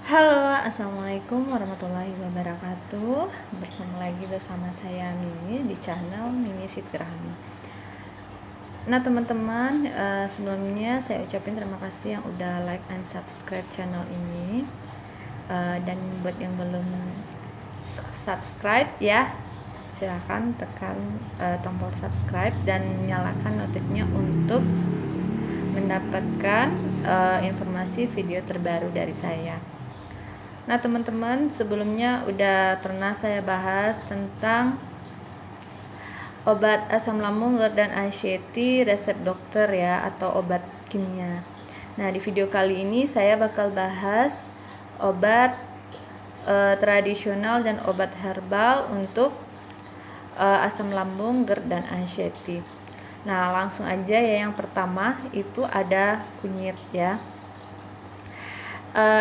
Halo, assalamualaikum warahmatullahi wabarakatuh. Bertemu lagi bersama saya Mimi di channel Mimi Siti Rahmi. Nah teman-teman, sebelumnya saya ucapin terima kasih yang udah like and subscribe channel ini. Dan buat yang belum subscribe ya, silahkan tekan tombol subscribe dan nyalakan notifnya untuk mendapatkan informasi video terbaru dari saya. Nah teman-teman, sebelumnya udah pernah saya bahas tentang obat asam lambung GERD dan anxiety resep dokter ya, atau obat kimia. Nah di video kali ini saya bakal bahas obat tradisional dan obat herbal untuk asam lambung GERD dan anxiety. Nah langsung aja ya, yang pertama itu ada kunyit ya.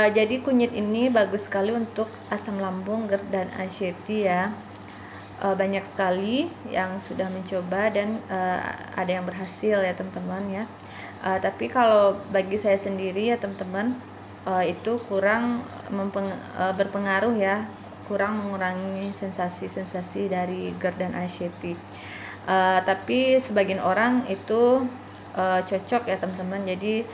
Jadi kunyit ini bagus sekali untuk asam lambung, GERD dan anxiety ya. Banyak sekali yang sudah mencoba dan ada yang berhasil ya teman-teman ya. Tapi kalau bagi saya sendiri ya teman-teman, itu kurang berpengaruh ya, kurang mengurangi sensasi-sensasi dari GERD dan anxiety. Tapi sebagian orang itu cocok ya teman-teman. Jadi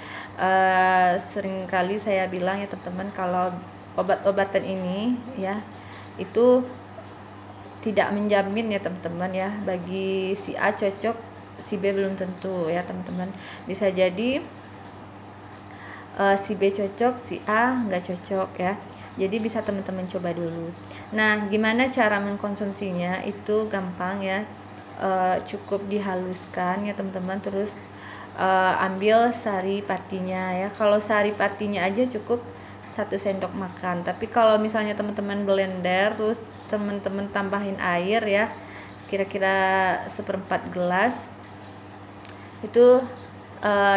seringkali saya bilang ya teman-teman, kalau obat-obatan ini ya itu tidak menjamin ya teman-teman ya, bagi si A cocok, si B belum tentu ya teman-teman. Bisa jadi si B cocok, si A nggak cocok ya. Jadi bisa teman-teman coba dulu. Nah gimana cara mengkonsumsinya, itu gampang ya. Cukup dihaluskan ya teman-teman, terus ambil sari patinya ya. Kalau sari patinya aja cukup 1 sendok makan. Tapi kalau misalnya teman-teman blender terus teman-teman tambahin air ya, kira-kira 1/4 gelas, itu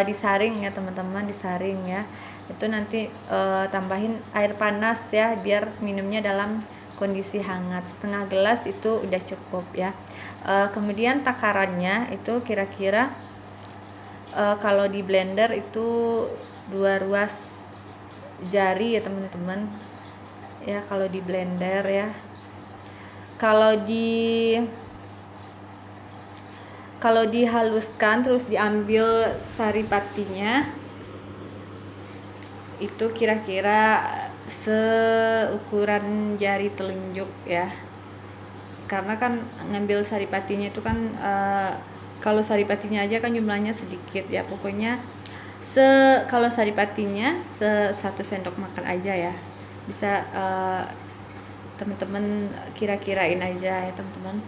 disaring ya teman-teman, disaring ya. Itu nanti tambahin air panas ya, biar minumnya dalam kondisi hangat. Setengah gelas itu udah cukup ya. Kemudian takarannya itu kira-kira kalau di blender itu 2 ruas jari ya teman-teman ya, kalau di blender ya. Kalau dihaluskan terus diambil sari patinya, itu kira-kira seukuran jari telunjuk ya. Karena kan ngambil sari patinya itu kan kalau sari patinya aja kan jumlahnya sedikit ya. Pokoknya kalau sari patinya 1 sendok makan aja ya. Bisa teman-teman kira-kirain aja ya teman-teman.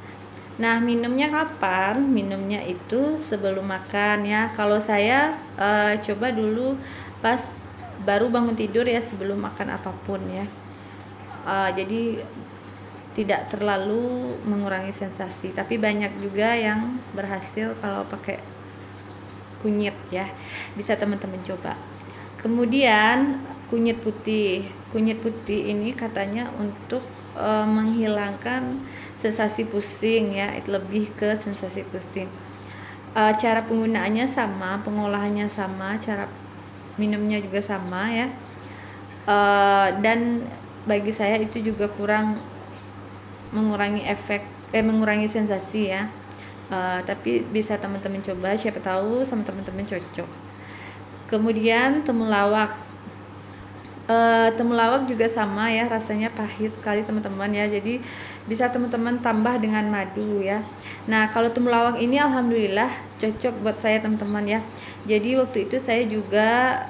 Nah minumnya kapan? Minumnya itu sebelum makan ya. Kalau saya coba dulu pas baru bangun tidur ya, sebelum makan apapun ya. Jadi tidak terlalu mengurangi sensasi, tapi banyak juga yang berhasil kalau pakai kunyit ya. Bisa teman-teman coba. Kemudian kunyit putih ini katanya untuk menghilangkan sensasi pusing ya, itu lebih ke sensasi pusing. Cara penggunaannya sama, pengolahannya sama, cara minumnya juga sama ya. Dan bagi saya itu juga kurang mengurangi mengurangi sensasi ya. Tapi bisa teman-teman coba, siapa tahu sama teman-teman cocok. Kemudian temulawak. Temulawak juga sama ya, rasanya pahit sekali teman-teman ya. Jadi bisa teman-teman tambah dengan madu ya. Nah kalau temulawak ini alhamdulillah cocok buat saya teman-teman ya. Jadi waktu itu saya juga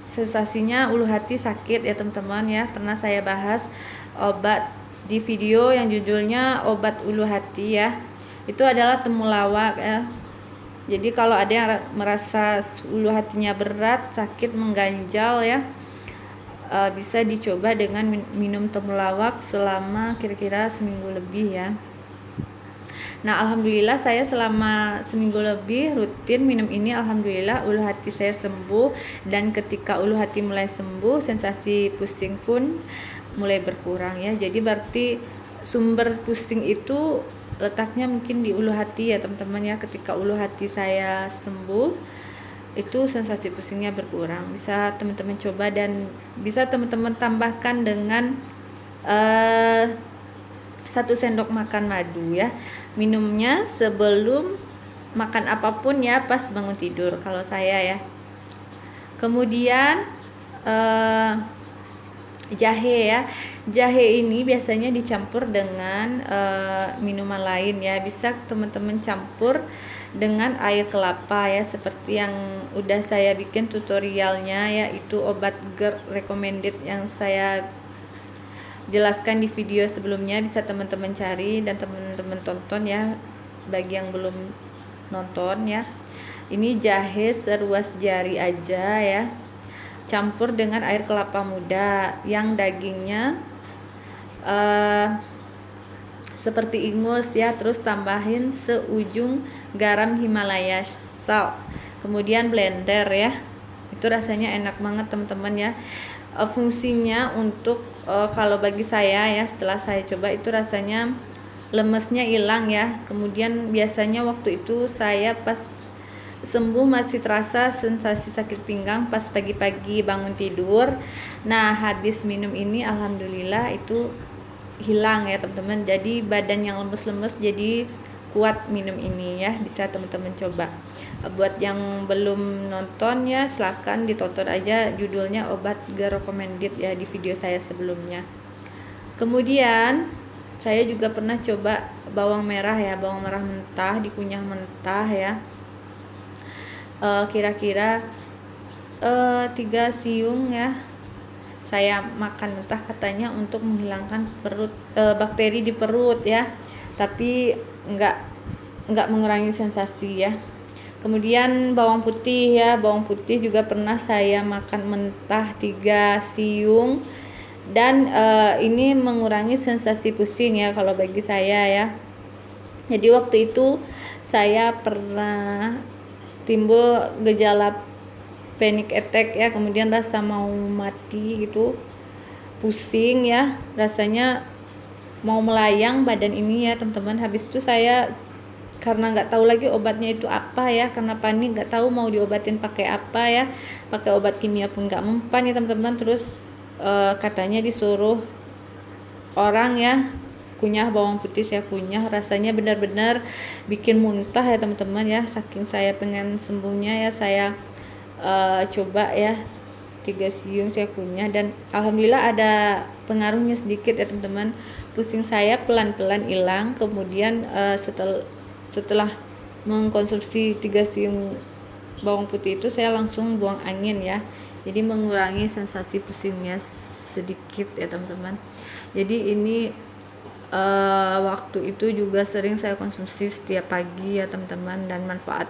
sensasinya ulu hati sakit ya teman-teman ya. Pernah saya bahas obat di video yang judulnya obat ulu hati ya. Itu adalah temulawak ya. Jadi kalau ada yang merasa ulu hatinya berat, sakit, mengganjal ya, bisa dicoba dengan minum temulawak selama kira-kira seminggu lebih ya. Nah alhamdulillah saya selama seminggu lebih rutin minum ini, alhamdulillah ulu hati saya sembuh. Dan ketika ulu hati mulai sembuh, sensasi pusing pun mulai berkurang ya. Jadi berarti sumber pusing itu letaknya mungkin di ulu hati ya teman-teman ya. Ketika ulu hati saya sembuh, itu sensasi pusingnya berkurang. Bisa teman-teman coba dan bisa teman-teman tambahkan dengan 1 sendok makan madu ya. Minumnya sebelum makan apapun ya, pas bangun tidur kalau saya ya. Kemudian jahe ya. Jahe ini biasanya dicampur dengan minuman lain ya. Bisa teman-teman campur dengan air kelapa ya, seperti yang udah saya bikin tutorialnya ya, itu obat GERD recommended yang saya jelaskan di video sebelumnya. Bisa teman-teman cari dan teman-teman tonton ya, bagi yang belum nonton ya. Ini jahe seruas jari aja ya, campur dengan air kelapa muda yang dagingnya seperti ingus ya, terus tambahin seujung garam Himalaya salt, kemudian blender ya. Itu rasanya enak banget teman-teman ya. Fungsinya untuk kalau bagi saya ya, setelah saya coba itu rasanya lemesnya hilang ya. Kemudian biasanya waktu itu saya pas sembuh masih terasa sensasi sakit pinggang pas pagi-pagi bangun tidur. Nah, habis minum ini alhamdulillah itu hilang ya teman-teman. Jadi badan yang lemes-lemes jadi kuat minum ini ya. Bisa teman-teman coba. Buat yang belum nonton ya, silahkan ditonton aja judulnya obat GERD recommended ya di video saya sebelumnya. Kemudian saya juga pernah coba bawang merah ya, bawang merah mentah dikunyah mentah ya. Kira-kira 3 siung ya saya makan mentah, katanya untuk menghilangkan bakteri di perut ya, tapi enggak mengurangi sensasi ya. Kemudian bawang putih ya, bawang putih juga pernah saya makan mentah 3 siung dan ini mengurangi sensasi pusing ya kalau bagi saya ya. Jadi waktu itu saya pernah timbul gejala panic attack ya, kemudian rasa mau mati gitu, pusing ya, rasanya mau melayang badan ini ya teman-teman. Habis itu saya karena nggak tahu lagi obatnya itu apa ya, karena panik nggak tahu mau diobatin pakai apa ya, pakai obat kimia pun nggak mempan ya teman-teman. Terus katanya disuruh orang ya kunyah bawang putih, saya kunyah, rasanya benar-benar bikin muntah ya teman-teman ya. Saking saya pengen sembuhnya ya, saya coba ya 3 siung saya kunyah dan alhamdulillah ada pengaruhnya sedikit ya teman-teman. Pusing saya pelan-pelan hilang. Kemudian setelah mengkonsumsi 3 siung bawang putih itu saya langsung buang angin ya, jadi mengurangi sensasi pusingnya sedikit ya teman-teman. Jadi ini waktu itu juga sering saya konsumsi setiap pagi ya teman-teman, dan manfaat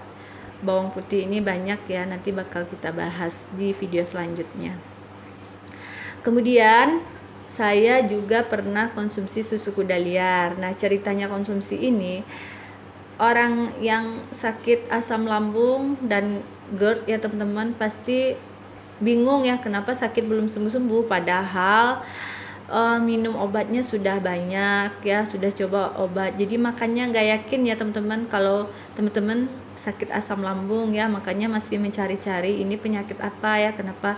bawang putih ini banyak ya, nanti bakal kita bahas di video selanjutnya. Kemudian saya juga pernah konsumsi susu kuda liar. Nah, ceritanya konsumsi ini, orang yang sakit asam lambung dan GERD ya teman-teman pasti bingung ya, kenapa sakit belum sembuh-sembuh, padahal minum obatnya sudah banyak ya, sudah coba obat. Jadi makanya nggak yakin ya teman-teman kalau teman-teman sakit asam lambung ya, makanya masih mencari-cari ini penyakit apa ya, kenapa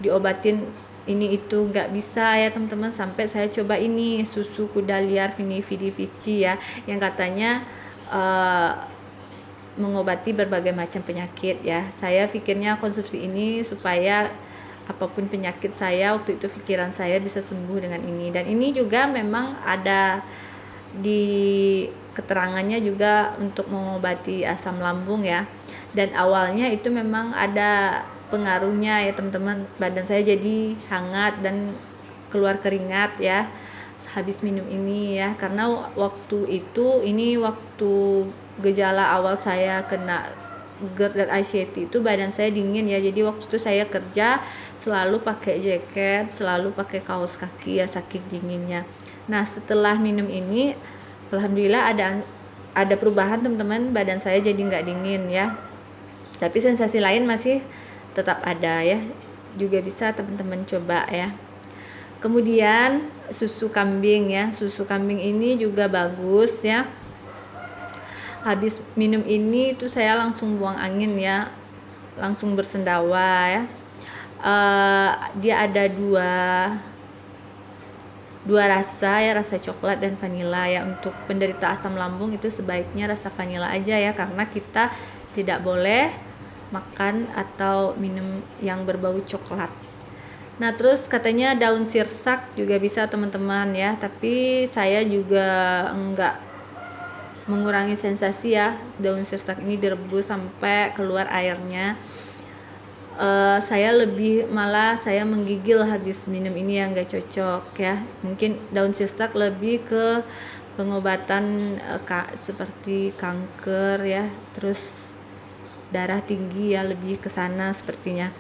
diobatin ini itu nggak bisa ya teman-teman. Sampai saya coba ini susu kuda liar Vini-Vidi Vici ya, yang katanya mengobati berbagai macam penyakit ya. Saya pikirnya konsumsi ini supaya apapun penyakit saya waktu itu, pikiran saya bisa sembuh dengan ini. Dan ini juga memang ada di keterangannya juga untuk mengobati asam lambung ya. Dan awalnya itu memang ada pengaruhnya ya teman-teman, badan saya jadi hangat dan keluar keringat ya habis minum ini ya, karena waktu itu ini waktu gejala awal saya kena GERD dan anxiety itu badan saya dingin ya. Jadi waktu itu saya kerja selalu pakai jaket, selalu pakai kaos kaki ya, saking dinginnya. Nah, setelah minum ini alhamdulillah ada perubahan teman-teman, badan saya jadi nggak dingin ya, tapi sensasi lain masih tetap ada ya, juga bisa teman-teman coba ya. Kemudian susu kambing ya, susu kambing ini juga bagus ya. Habis minum ini tuh saya langsung buang angin ya, langsung bersendawa ya. Dia ada dua rasa ya, rasa coklat dan vanila ya. Untuk penderita asam lambung itu sebaiknya rasa vanila aja ya, karena kita tidak boleh makan atau minum yang berbau coklat. Nah, terus katanya daun sirsak juga bisa teman-teman ya, tapi saya juga enggak mengurangi sensasi ya. Daun sirsak ini direbus sampai keluar airnya. Saya menggigil habis minum ini yang gak cocok ya. Mungkin daun sirsak lebih ke pengobatan seperti kanker ya, terus darah tinggi ya, lebih ke sana sepertinya.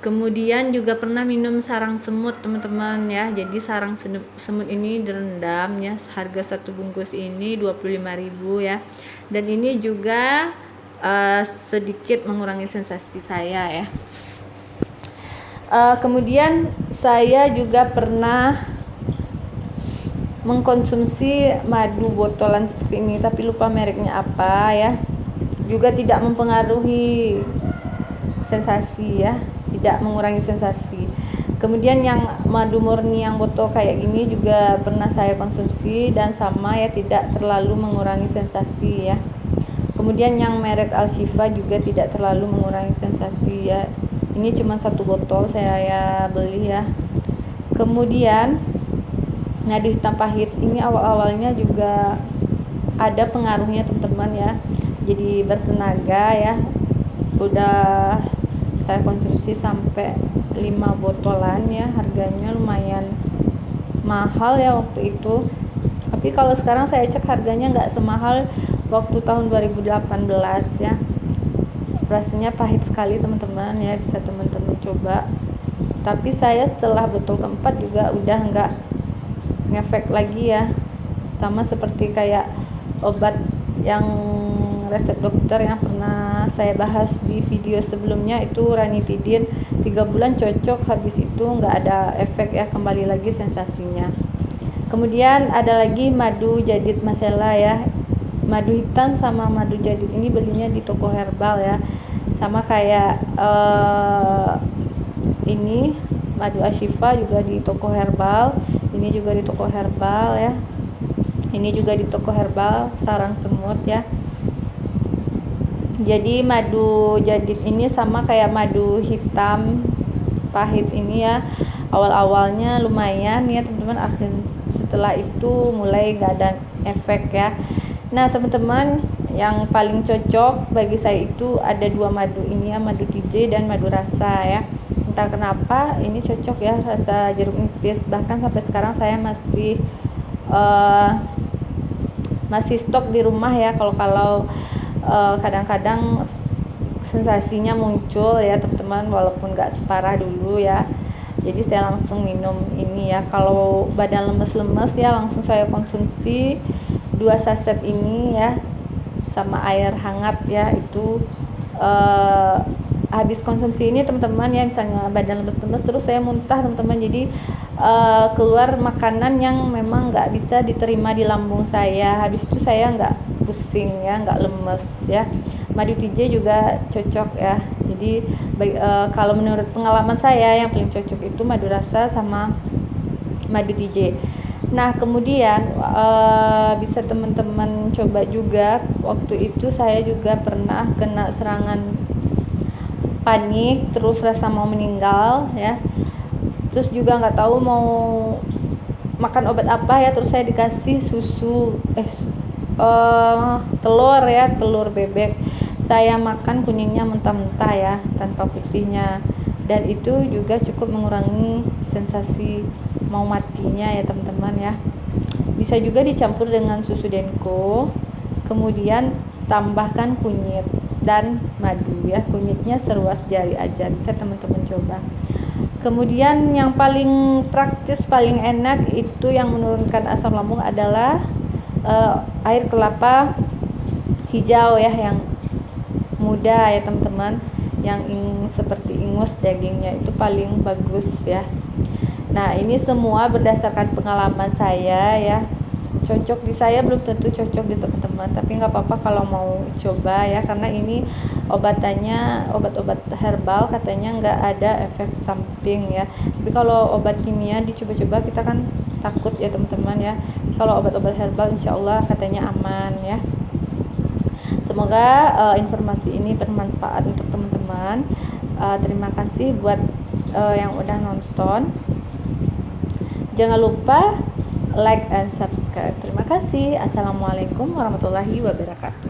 Kemudian juga pernah minum sarang semut teman-teman ya. Jadi sarang semut ini direndam ya, harga satu bungkus ini 25.000 ya. Dan ini juga sedikit mengurangi sensasi saya ya. Kemudian saya juga pernah mengkonsumsi madu botolan seperti ini, tapi lupa mereknya apa ya. Juga tidak mempengaruhi sensasi ya, tidak mengurangi sensasi. Kemudian yang madu murni yang botol kayak gini juga pernah saya konsumsi dan sama ya, tidak terlalu mengurangi sensasi ya. Kemudian yang merek Al-Shifa juga tidak terlalu mengurangi sensasi ya. Ini cuma satu botol saya beli ya. Kemudian ngadu hitam pahit ini awal-awalnya juga ada pengaruhnya teman-teman ya. Jadi bertenaga ya. Udah saya konsumsi sampai 5 botolan ya. Harganya lumayan mahal ya waktu itu. Tapi kalau sekarang saya cek harganya nggak semahal waktu tahun 2018 ya. Rasanya pahit sekali teman-teman ya, bisa teman-teman coba. Tapi saya setelah botol keempat juga udah nggak ngefek lagi ya. Sama seperti kayak obat yang resep dokter yang pernah saya bahas di video sebelumnya, itu ranitidin 3 bulan cocok, habis itu nggak ada efek ya, kembali lagi sensasinya. Kemudian ada lagi madu jadid masela ya. Madu hitam sama madu jadid ini belinya di toko herbal ya, sama kayak ini madu Ashifa juga di toko herbal, ini juga di toko herbal ya, ini juga di toko herbal sarang semut ya. Jadi madu jadid ini sama kayak madu hitam pahit ini ya, awal-awalnya lumayan ya teman-teman, setelah itu mulai gak ada efek ya. Nah teman-teman, yang paling cocok bagi saya itu ada 2 madu ini ya, madu TJ dan madu rasa ya. Entah kenapa ini cocok ya, rasa jeruk nipis. Bahkan sampai sekarang saya masih stok di rumah ya. Kalau kadang-kadang sensasinya muncul ya teman-teman, walaupun gak separah dulu ya. Jadi saya langsung minum ini ya. Kalau badan lemes-lemes ya, langsung saya konsumsi 2 saset ini ya, sama air hangat ya. Itu habis konsumsi ini teman-teman ya, misalnya badan lemes-lemes terus saya muntah teman-teman, jadi keluar makanan yang memang nggak bisa diterima di lambung saya. Habis itu saya nggak pusing ya, nggak lemes ya. Madu TJ juga cocok ya. Jadi kalau menurut pengalaman saya yang paling cocok itu madu rasa sama madu TJ. Nah kemudian bisa teman-teman coba juga. Waktu itu saya juga pernah kena serangan panik, terus rasa mau meninggal ya. Terus juga nggak tahu mau makan obat apa ya. Terus saya dikasih telur ya, telur bebek. Saya makan kuningnya mentah-mentah ya, tanpa putihnya. Dan itu juga cukup mengurangi sensasi mau matinya ya teman-teman ya. Bisa juga dicampur dengan susu denko, kemudian tambahkan kunyit dan madu ya. Kunyitnya seruas jari aja, bisa teman-teman coba. Kemudian yang paling praktis, paling enak itu yang menurunkan asam lambung adalah air kelapa hijau ya, yang muda ya teman-teman, yang seperti ingus dagingnya, itu paling bagus ya. Nah ini semua berdasarkan pengalaman saya ya. Cocok di saya belum tentu cocok di teman-teman, tapi nggak apa-apa kalau mau coba ya, karena ini obat-obat herbal katanya nggak ada efek samping ya, tapi kalau obat kimia dicoba-coba kita kan takut ya teman-teman ya. Kalau obat-obat herbal insya Allah katanya aman ya. Semoga informasi ini bermanfaat untuk teman-teman. Terima kasih buat yang udah nonton. Jangan lupa like and subscribe. Terima kasih. Assalamualaikum warahmatullahi wabarakatuh.